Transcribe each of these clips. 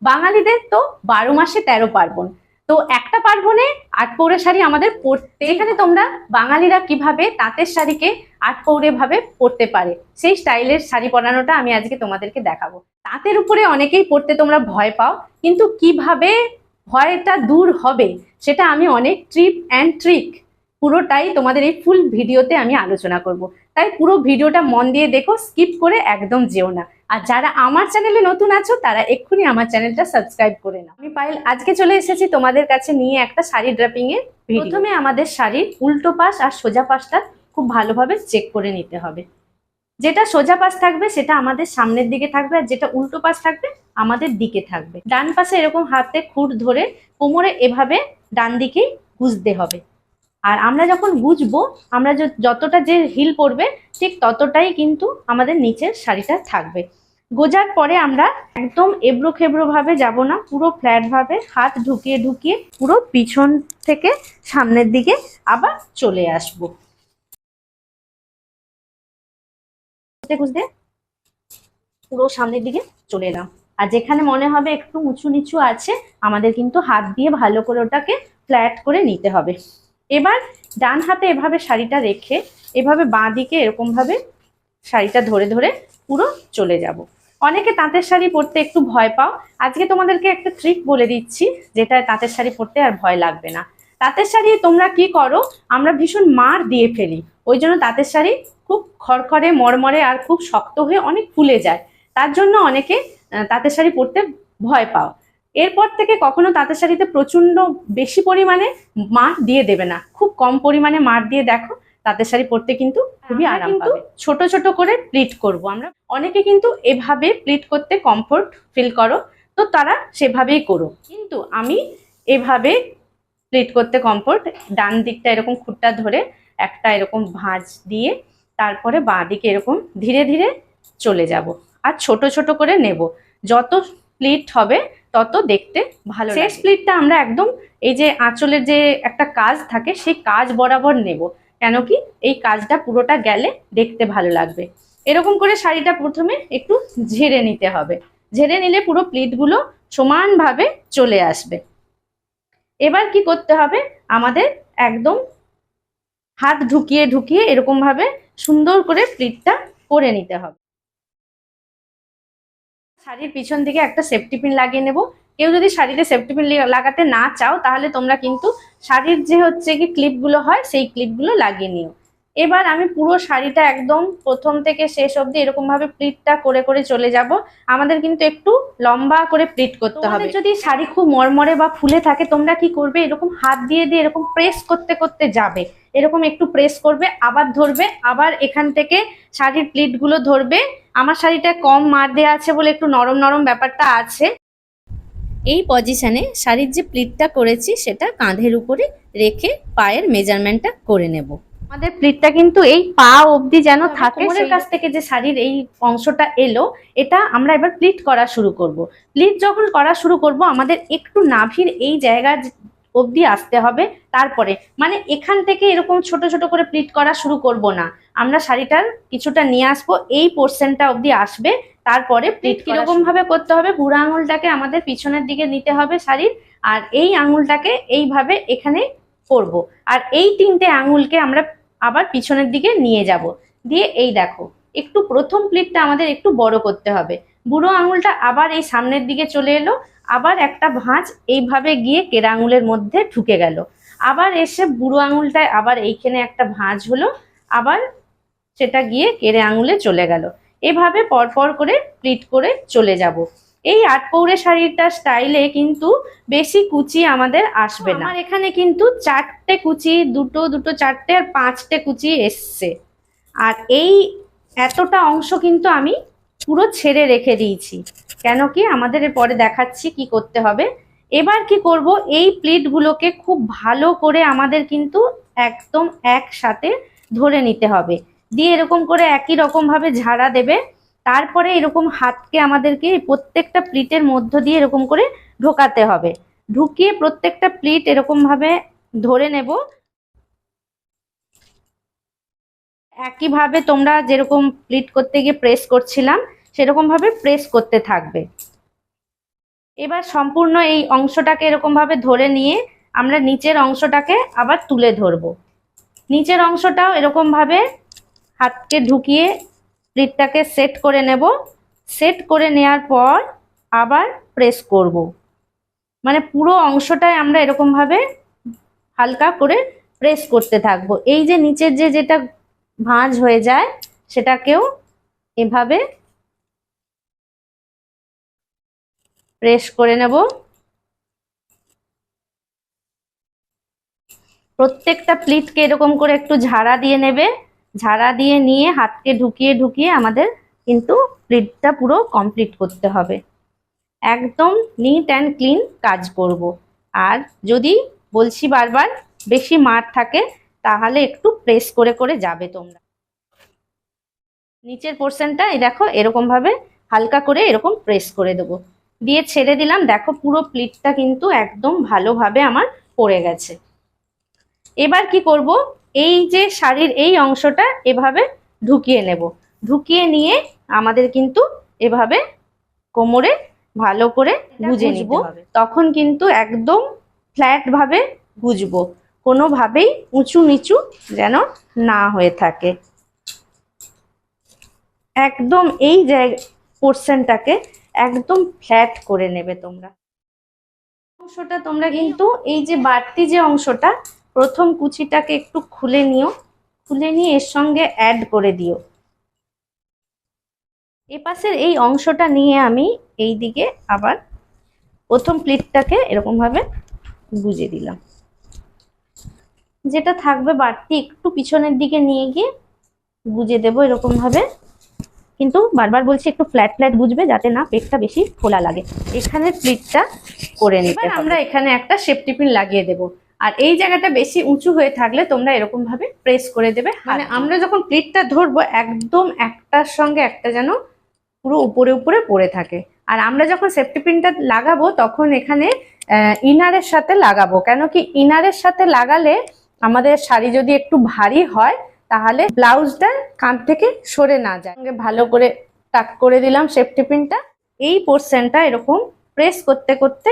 বাঙালিদের তো 12 মাসে 13 পার্বণ। তো একটা পার্বণে আটপৌরে শাড়ি আমাদের পরতে, এখানে তোমরা বাঙালিরা কিভাবে তাঁতের শাড়িকে আটপৌরে ভাবে পরতে পারে সেই স্টাইলের শাড়ি পরানোটা আমি আজকে তোমাদেরকে দেখাবো। তাঁতের উপরে অনেকেই পরতে তোমরা ভয় পাও, কিন্তু কিভাবে ভয়টা দূর হবে সেটা আমি অনেক টিপ অ্যান্ড ট্রিক পুরোটাই তোমাদের এই ফুল ভিডিওতে আমি আলোচনা করব। তাই পুরো ভিডিওটা মন দিয়ে দেখো, স্কিপ করে একদম যেও না। আর যারা আমার চ্যানেলে নতুন আছো তারা এক্ষুনি আমার চ্যানেলটা সাবস্ক্রাইব করে নাও। আমি পায়েল আজকে চলে এসেছি তোমাদের কাছে নিয়ে একটা শাড়ি ড্রাপিং এর ভিডিও। প্রথমে আমাদের শাড়ির উল্টো পাশ আর সোজা পাশটা খুব ভালোভাবে চেক করে নিতে হবে। যেটা সোজা পাশ থাকবে সেটা আমাদের সামনের দিকে থাকবে, আর যেটা উল্টো পাশ থাকবে আমাদের দিকে থাকবে। ডান পাশে এরকম হাতে খুঁট ধরে কোমরে এভাবে ডান দিকেই গুজতে হবে। আর আমরা যখন গুজবো, আমরা যতটা যে হিল পড়বে ঠিক ততটাই কিন্তু আমাদের নিচের শাড়িটা থাকবে। গোজার পরে আমরা একদম এবড়ো খেবড়ো ভাবে যাব না, পুরো ফ্ল্যাট ভাবে হাত ঢুকিয়ে ঢুকিয়ে পুরো পিছন থেকে সামনের দিকে আবার চলে আসবো। গুজতে পুরো সামনের দিকে চলে এলাম। আর যেখানে মনে হবে একটু উঁচু নিচু আছে, আমাদের কিন্তু হাত দিয়ে ভালো করে ওটাকে ফ্ল্যাট করে নিতে হবে। এবার ডান হাতে এভাবে শাড়িটা রেখে এভাবে বাঁ দিকে এরকম ভাবে শাড়িটা ধরে ধরে পুরো চলে যাব। অনেকে তাঁতের শাড়ি পরতে একটু ভয় পাও, আজকে তোমাদেরকে একটা ট্রিক বলে দিচ্ছি যেটা তাঁতের শাড়ি পরতে আর ভয় লাগবে না। তাঁতের শাড়ি তোমরা কি করো, আমরা ভীষণ মার দিয়ে ফেলি, ওই জন্য তাঁতের শাড়ি খুব খড়খড়ে মরমরে আর খুব শক্ত হয়ে অনেক ফুলে যায়। তার জন্য অনেকে তাঁতের শাড়ি পরতে ভয় পাও। এরপর থেকে কখনো তাঁতের শাড়িতে প্রচন্ড বেশি পরিমাণে মার দিয়ে দেবে না, খুব কম পরিমাণে মার দিয়ে দেখো, তাঁতের শাড়ি পরতে কিন্তু খুবই আরাম পাবে। ছোট ছোট করে প্লিট করব আমরা। অনেকে কিন্তু এভাবে প্লিট করতে কমফোর্ট ফিল করো, তো তারা সেভাবেই করো, কিন্তু আমি এভাবে প্লিট করতে কমফোর্ট। ডান দিকটা এরকম খুঁটটা ধরে একটা এরকম ভাঁজ দিয়ে তারপরে বাঁ দিকে এরকম ধীরে ধীরে চলে যাব, আর ছোট ছোট করে নেব। যত প্লিট হবে তত দেখতে ভালো। শেষ প্লিটটা আমরা একদম এই যে আঁচলের যে একটা কাজ থাকে সেই কাজ বরাবর নেব, কেন কি এই কাজটা পুরোটা গেলে দেখতে ভালো লাগবে। এরকম করে শাড়িটা প্রথমে একটু ঝেড়ে নিতে হবে, ঝেড়ে নিলে পুরো প্লিটগুলো সমানভাবে চলে আসবে। এবার কি করতে হবে, আমাদের একদম হাত ঢুকিয়ে ঢুকিয়ে এরকম ভাবে সুন্দর করে প্লিটটা করে নিতে হবে। শাড়ির পিছন দিকে একটা সেফটি পিন লাগিয়ে নেব। কেউ যদি শাড়িতে সেফটি পিন লাগাতে না চাও তাহলে তোমরা কিন্তু শাড়ির যে হচ্ছে কি ক্লিপগুলো হয় সেই ক্লিপগুলো লাগিয়ে নিও। এবার আমি পুরো শাড়িটা একদম প্রথম থেকে শেষ অবধি এরকম ভাবে প্লিটটা করে করে চলে যাব। আমাদের কিন্তু একটু লম্বা করে প্লিট করতে হবে। যদি শাড়ি খুব মরমরে বা ফুলে থাকে তোমরা কি করবে, এরকম হাত দিয়ে দিয়ে এরকম প্রেস করতে করতে যাবে, এরকম একটু প্রেস করবে, আবার ধরবে, আবার এখান থেকে শাড়ির প্লিটগুলো ধরবে। আমার শাড়িটা কম মার দেওয়া আছে বলে একটু নরম নরম ব্যাপারটা আছে। এই পজিশনে শাড়ির যে প্লিটটা করেছি সেটা কাঁধের উপরে রেখে পায়ের মেজারমেন্টটা করে নেব। আমাদের প্লিটটা কিন্তু এই পা অবধি যেন থাকে। কোমরের কাছ থেকে যে শাড়ির এই অংশটা এলো, এটা আমরা এবার প্লিট করা শুরু করব। প্লিট যখন করা শুরু করব আমাদের একটু নাভির এই জায়গা অবধি আসতে হবে। তারপরে মানে এখান থেকে এরকম ছোট ছোট করে প্লিট করা শুরু করব না, আমরা শাড়িটার কিছুটা নিয়ে আসবো, এই পোর্শনটা অবধি আসবে। তারপরে প্লিট কিরকম ভাবে করতে হবে, বুড়ো আঙুলটাকে আমাদের পিছনের দিকে নিতে হবে শাড়ির, আর এই আঙুলটাকে এইভাবে এখানে করব, আর এই তিনটে আঙুলকে আমরা আবার পিছনের দিকে নিয়ে যাব। দিয়ে এই দেখো একটু প্রথম প্লিটটা আমাদের একটু বড় করতে হবে। বুড়ো আঙুলটা আবার এই সামনের দিকে চলে এলো, আবার একটা ভাঁজ এইভাবে গিয়ে কেরা আঙুলের মধ্যে ঢুকে গেল, আবার এসে বুড়ো আঙুলটায় আবার এইখানে একটা ভাঁজ হলো, আবার সেটা গিয়ে কেড়ে আঙুলে চলে গেল। এভাবে পরপর করে প্লিট করে চলে যাব। এই আটপৌরে শাড়িটা স্টাইলে কিন্তু বেশি কুচি আমাদের আসবে না। আমার এখানে কিন্তু 4টে কুচি, দুটো দুটো 4টে আর 5টে কুচি এসছে। আর এই এতটা অংশ কিন্তু আমি পুরো ছেড়ে রেখে দিয়েছি, কেন কি আমাদের পরে দেখাচ্ছি কি করতে হবে। এবার কি করব, এই প্লিটগুলোকে খুব ভালো করে আমাদের কিন্তু একদম একসাথে ধরে নিতে হবে, দিয়ে এরকম করে একই রকম ভাবে ঝাড়া দেবে। তারপরে এরকম হাতকে আমাদেরকে প্রত্যেকটা প্লিটের মধ্য দিয়ে এরকম করে ঢোকাতে হবে, ঢুকিয়ে প্রত্যেকটা প্লিট এরকম ভাবে ধরে নেব। একইভাবে তোমরা যেরকম প্লিট করতে গিয়ে প্রেস করছিলাম সেরকম ভাবে প্রেস করতে থাকবে। এবার সম্পূর্ণ এই অংশটাকে এরকম ভাবে ধরে নিয়ে আমরা নিচের অংশটাকে আবার তুলে ধরবো। নিচের অংশটাও এরকম ভাবে হাতকে ঢুকিয়ে প্লিটটাকে সেট করে নেব। সেট করে নেওয়ার পর আবার প্রেস করব, মানে পুরো অংশটাই আমরা এরকম ভাবে হালকা করে প্রেস করতে থাকবো। এই যে নিচের যেটা ভাঁজ হয়ে যায় সেটাকেও এভাবে প্রেস করে নেব। প্রত্যেকটা প্লিটকে এরকম করে একটু ঝাড়া দিয়ে নেবে। ঝাড়া দিয়ে নিয়ে হাতকে ঢুকিয়ে ঢুকিয়ে আমাদের কিন্তু প্লিটটা পুরো কমপ্লিট করতে হবে। একদম নিট অ্যান্ড ক্লিন কাজ করব। আর যদি বলছি বারবার বেশি মার থাকে তাহলে একটু প্রেস করে করে যাবে তোমরা। নিচের পোর্শনটা এই দেখো এরকম ভাবে হালকা করে এরকম প্রেস করে দেবো, দিয়ে ছেড়ে দিলাম। দেখো পুরো প্লিটটা কিন্তু একদম ভালোভাবে আমার পড়ে গেছে। এবার কি করব, এই যে শাড়ির এই অংশটা এভাবে ঢুকিয়ে নেব। ঢুকিয়ে নিয়ে আমাদের কিন্তু এভাবে কোমরে ভালো করে গুজে নিব। তখন কিন্তু একদম ফ্ল্যাট ভাবে গুজবো, কোনোভাবেই উঁচু নিচু যেন না হয়ে থাকে। একদম এই জায়গা পোর্শনটাকে একদম ফ্ল্যাট করে নেবে তোমরা। অংশটা তোমরা কিন্তু এই যে বাড়তি যে অংশটা প্রথম কুচিটাকে একটু খুলে নিও, খুলে নিয়ে এর সঙ্গে অ্যাড করে দিও। এপাশের এই অংশটা নিয়ে আমি এই দিকে আবার প্রথম প্লিটটাকে এরকম ভাবে গুজে দিলাম। যেটা থাকবে বাড়তি একটু পিছনের দিকে নিয়ে গিয়ে গুজে দেবো এরকম ভাবে। কিন্তু বারবার বলছি একটু ফ্ল্যাট ফ্ল্যাট গুজবে যাতে না পেটটা বেশি ফোলা লাগে। এখানে প্লিটটা করে নিতে হবে। আমরা এখানে একটা সেফটি পিন লাগিয়ে দেব। আর এই জায়গাটা বেশি উঁচু হয়ে থাকলে তোমরা এরকম ভাবে প্রেস করে দেবে। মানে আমরা যখন প্লিটটা ধরবো একদম একটার সঙ্গে একটা যেন পুরো উপরে উপরে পড়ে থাকে। আর আমরা যখন সেফটি পিনটা লাগাবো তখন এখানে ইনারের সাথে লাগাবো, কেন কি ইনারের সাথে লাগালে আমাদের শাড়ি যদি একটু ভারী হয় তাহলে ব্লাউজটা কাঁধ থেকে সরে না যায়। ভালো করে টাক করে দিলাম সেফটি পিনটা। এই পোর্শনটা এরকম প্রেস করতে করতে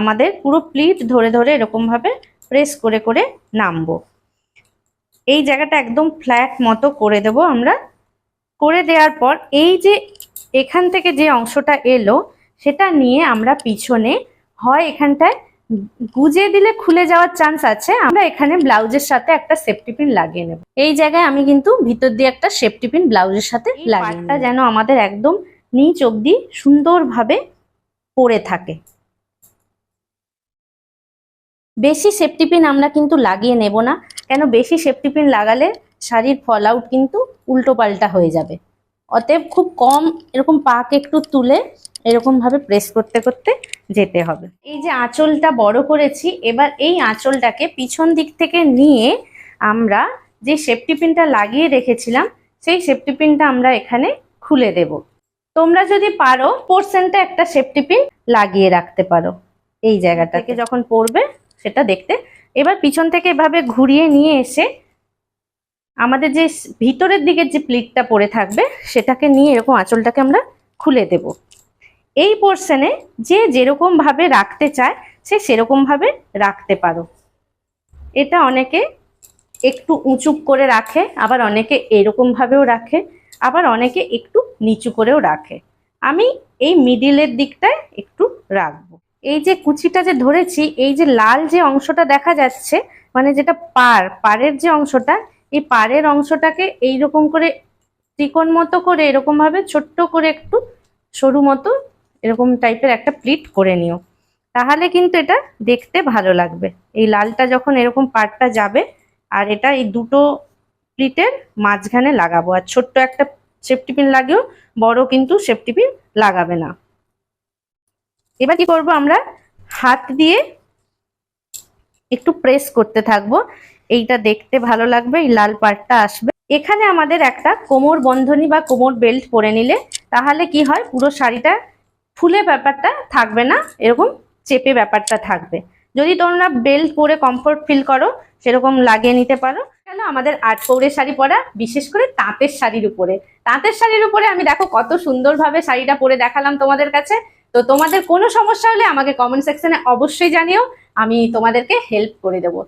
আমাদের পুরো প্লিট ধরে ধরে এরকম ভাবে প্রেস করে করে নামবো। এই জায়গাটা একদম ফ্ল্যাট মতো করে দেব আমরা। করে দেওয়ার পর এই যে এখান থেকে যে অংশটা এলো সেটা নিয়ে আমরা পিছনে হয় এখানটায় গুজে দিলে খুলে যাওয়ার চান্স আছে, আমরা এখানে ব্লাউজের সাথে একটা সেফটি পিন লাগিয়ে নেব। এই জায়গায় আমি কিন্তু ভিতর দিয়ে একটা সেফটি পিন ব্লাউজের সাথে লাগিয়ে নেব, যেন আমাদের একদম নিচ অবধি সুন্দরভাবে পড়ে থাকে। বেশি সেফটি পিন আমরা কিন্তু লাগিয়ে নেব না, কেন বেশি সেফটি পিন লাগালে শাড়ির ফল আউট কিন্তু উল্টো পাল্টা হয়ে যাবে। অতএব খুব কম এরকম পাক একটু তুলে এরকম ভাবে প্রেস করতে করতে যেতে হবে। এই যে আঁচলটা বড় করেছি, এবার এই আঁচলটাকে পিছন দিক থেকে নিয়ে আমরা যে সেফটি পিনটা লাগিয়ে রেখেছিলাম সেই সেফটি পিনটা আমরা এখানে খুলে দেব। তোমরা যদি পারো পোর্শনটা একটা সেফটি পিন লাগিয়ে রাখতে পারো এই জায়গাটাকে যখন পড়বে সেটা দেখতে। এবার পিছন থেকে এভাবে ঘুরিয়ে নিয়ে এসে আমাদের যে ভিতরের দিকের যে প্লিটটা পড়ে থাকবে সেটাকে নিয়ে এরকম আঁচলটাকে আমরা খুলে দেব। এই পোর্শনে যে যেরকম ভাবে রাখতে চায় সে সেরকম ভাবে রাখতে পারো। এটা অনেকে একটু উঁচু করে রাখে, আবার অনেকে এরকম ভাবেও রাখে, আবার অনেকে একটু নিচু করেও রাখে। আমি এই মিডিলের দিকটায় একটু রাখবো। এই যে কুচিটা যে ধরেছি, এই যে লাল যে অংশটা দেখা যাচ্ছে মানে যেটা পাড়ের যে অংশটা, এই পাড়ের অংশটাকে এইরকম করে ত্রিকোণ মতো করে এরকম ভাবে ছোট্ট করে একটু সরু মতো এরকম টাইপের একটা প্লিট করে নিও, তাহলে কিন্তু এটা দেখতে ভালো লাগবে। এই লালটা যখন এরকম পাড়টা যাবে আর এটা এই দুটো প্লিটের মাঝখানে লাগাবো, আর ছোট্ট একটা সেফটি পিন লাগেও, বড় কিন্তু সেফটি পিন লাগাবে না। এবার কি করব, আমরা হাত দিয়ে একটু প্রেস করতে থাকবো, এইটা দেখতে ভালো লাগবে, এই লাল পাড়টা আসবে। এখানে আমাদের একটা কোমর বন্ধনী বা কোমর বেল্ট পরে নিলে তাহলে কি হয়, পুরো শাড়িটা ফুলে ব্যাপারটা থাকবে না, এরকম চেপে ব্যাপারটা থাকবে। যদি তোমরা বেল্ট পরে কমফোর্ট ফিল করো সেরকম লাগিয়ে নিতে পারো। কেন আমাদের আট কৌড়ে শাড়ি পরা, বিশেষ করে তাঁতের শাড়ির উপরে। তাঁতের শাড়ির উপরে আমি দেখো কত সুন্দরভাবে শাড়িটা পরে দেখালাম তোমাদের কাছে। তো তোমাদের কোনো সমস্যা হলে আমাকে কমেন্ট সেকশনে অবশ্যই জানিও, আমি তোমাদেরকে হেল্প করে দেবো।